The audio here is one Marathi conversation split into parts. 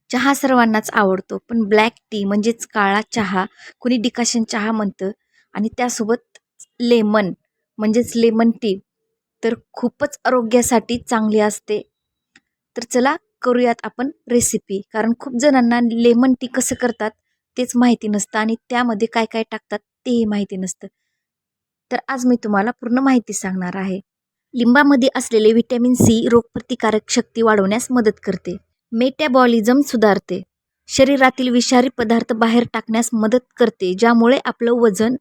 चहा सर्वांनाच आवडतो, पण ब्लॅक टी म्हणजेच काळा चहा, कुणी डिकाशन चहा म्हणतं आणि त्यासोबत लेमन म्हणजेच लेमन टी तर खूपच आरोग्यासाठी चांगली असते. तर चला करूयात आपण रेसिपी. कारण खूप जणांना लेमन टी कसं करतात तेच माहिती नसतं आणि त्यामध्ये काय काय टाकतात तेही माहिती नसतं. तर आज मी तुम्हाला पूर्ण माहिती सांगणार आहे. लिंबामध्ये असलेले व्हिटॅमिन सी रोगप्रतिकारक शक्ती वाढवण्यास मदत करते. मेटाबॉलिझम सुधारते. शरीरातील विषारी पदार्थ बाहेर टाकण्यास मदत करते, ज्यामुळे आपलं वजन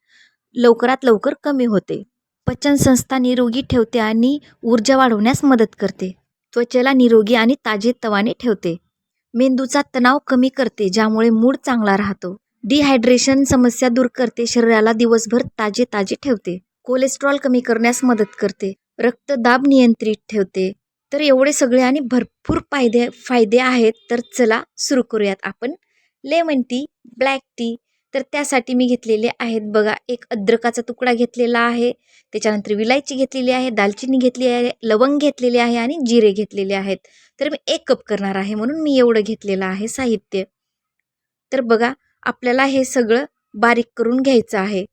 लवकरात लवकर कमी होते. पचनसंस्था निरोगी ठेवते आणि ऊर्जा वाढवण्यास मदत करते. त्वचेला निरोगी आणि ताजेतवाने ठेवते. मेंदूचा तणाव कमी करते, ज्यामुळे मूड चांगला राहतो. डिहायड्रेशन समस्या दूर करते, शरीराला दिवसभर ताजे ताजे ठेवते. कोलेस्ट्रॉल कमी करण्यास मदत करते. रक्तदाब नियंत्रित ठेवते. तर एवढे सगळे आणि भरपूर फायदे आहेत. तर चला सुरू करूयात आपण लेमन टी, ब्लॅक टी. तर त्यासाठी मी घेतलेले आहेत बघा, एक अद्रकाचा तुकडा घेतलेला आहे, त्याच्यानंतर विलायची घेतलेली आहे, दालचिनी घेतली आहे, लवंग घेतलेले आहे आणि जिरे घेतलेले आहेत. तर मी 1 कप करणार आहे म्हणून मी एवढं घेतलेलं आहे साहित्य. तर बघा, आपल्याला हे सगळं बारीक करून घ्यायचं आहे.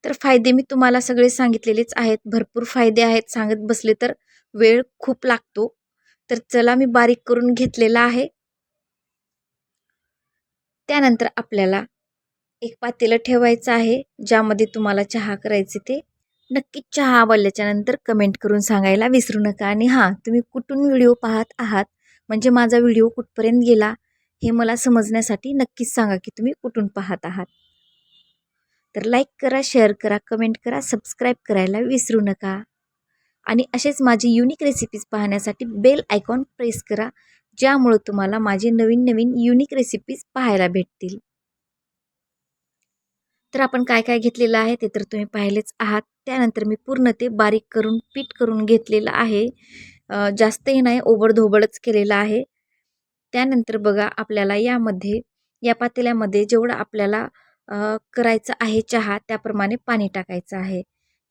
तर फायदे मी तुम्हाला सगळे सांगितलेलेच आहेत. भरपूर फायदे आहेत, सांगत बसले तर वेळ खूप लागतो. तर चला मी बारीक करून घेतलेला आहे. त्यानंतर आपल्याला एक पातेलं ठेवायचं आहे, ज्यामध्ये तुम्हाला चहा करायचे ते. नक्कीच चहा आवडल्याच्या नंतर कमेंट करून सांगायला विसरू नका. आणि हां, तुम्ही कुठून व्हिडिओ पाहत आहात, म्हणजे माझा व्हिडिओ कुठपर्यंत गेला हे मला समजण्यासाठी नक्कीच सांगा की तुम्ही कुठून पाहत आहात. तर लाईक करा, शेअर करा, कमेंट करा, सबस्क्राईब करायला विसरू नका. आणि असेच माझी युनिक रेसिपीज पाहण्यासाठी बेल आयकॉन प्रेस करा, ज्यामुळे तुम्हाला माझे नवीन नवीन युनिक रेसिपीज पाहायला भेटतील. तर आपण काय काय घेतलेलं आहे ते तर तुम्ही पाहिलेच आहात. त्यानंतर मी पूर्ण ते बारीक करून पीठ करून घेतलेलं आहे. जास्तही नाही, ओबडधोबडच केलेलं आहे. त्यानंतर बघा, आपल्याला या पातेल्यामध्ये जेवढं आपल्याला करायचं आहे चहा, त्याप्रमाणे पाणी टाकायचं आहे.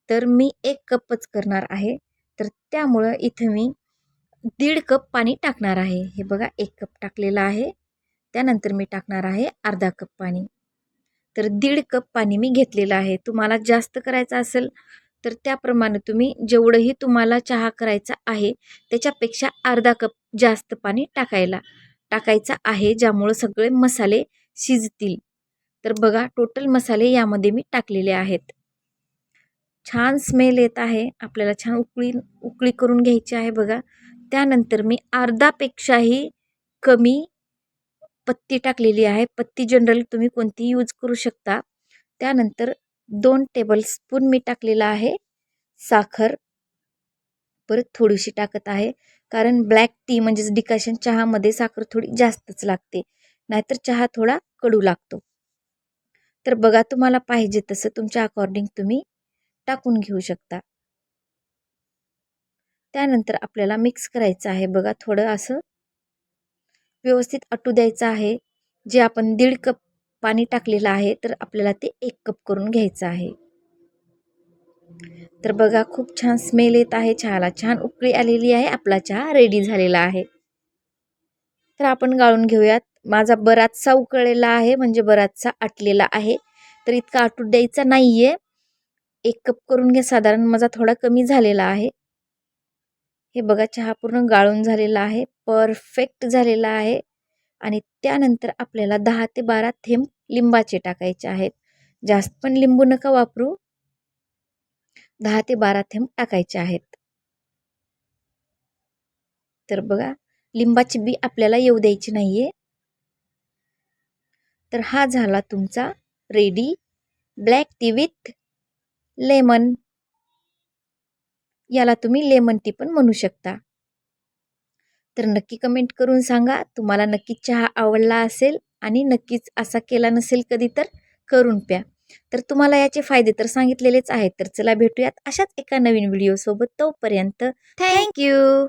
तर मी 1 कपच करणार आहे. तर त्यामुळं इथं मी 1.5 कप पाणी टाकणार आहे. हे बघा, 1 कप टाकलेलं आहे. त्यानंतर मी टाकणार आहे अर्धा कप पाणी. तर 1.5 कप पाणी मी घेतलेलं आहे. तुम्हाला जास्त करायचं असेल तर त्याप्रमाणे तुम्ही जेवढंही तुम्हाला चहा करायचा आहे त्याच्यापेक्षा अर्धा कप जास्त पाणी टाकायचं आहे, ज्यामुळं सगळे मसाले शिजतील. तर बघा, टोटल मसाले यामध्ये मी टाकलेले आहेत. छान स्मेल येत आहे. आपल्याला छान उकळी करून घ्यायची आहे बघा. त्यानंतर मी अर्धापेक्षाही कमी पत्ती टाकलेली आहे. पत्ती जनरल तुम्ही कोणतीही यूज करू शकता. त्यानंतर 2 टेबलस्पून मी टाकलेला आहे साखर. परत थोडीशी टाकत आहे, कारण ब्लॅक टी म्हणजेच डिकाशन चहामध्ये साखर थोडी जास्तच लागते, नाहीतर चहा थोडा कडू लागतो. तर बघा, तुम्हाला पाहिजे तसं तुमच्या अकॉर्डिंग तुम्ही टाकून घेऊ शकता. त्यानंतर आपल्याला मिक्स करायचं आहे बघा, थोडं असं व्यवस्थित आटू द्यायचं आहे. जे आपण 1.5 कप पाणी टाकलेलं आहे, तर आपल्याला ते 1 कप करून घ्यायचं आहे. तर बघा, खूप छान स्मेल येत आहे चहाला, छान उकळी आलेली आहे, आपला चहा रेडी झालेला आहे. तर आपण गाळून घेऊयात. माझा बराचसा उकळलेला आहे, म्हणजे बराचसा आटलेला आहे. तर इतका आटू द्यायचा नाहीये. 1 कप करून घ्या, साधारण माझा थोडा कमी झालेला आहे. हे बघा, चहा पूर्ण गाळून झालेला आहे, परफेक्ट झालेला आहे. आणि त्यानंतर आपल्याला 10 ते 12 थेंब लिंबाचे टाकायचे आहेत. जास्त पण लिंबू नका वापरू, 10 ते 12 थेंब टाकायचे आहेत. तर बघा, लिंबाची बी आपल्याला येऊ द्यायची नाहीये. तर हा झाला तुमचा ready black tea with lemon. याला तुम्ही लेमन टी पण म्हणू शकता. तर नक्की कमेंट करून सांगा, तुम्हाला नक्कीच चहा आवडला असेल आणि नक्कीच असा केला नसेल कधी तर करून प्या. तर तुम्हाला याचे फायदे तर सांगितलेलेच आहेत. तर चला भेटूयात अशाच एका नवीन व्हिडिओसोबत. तोपर्यंत थँक यू.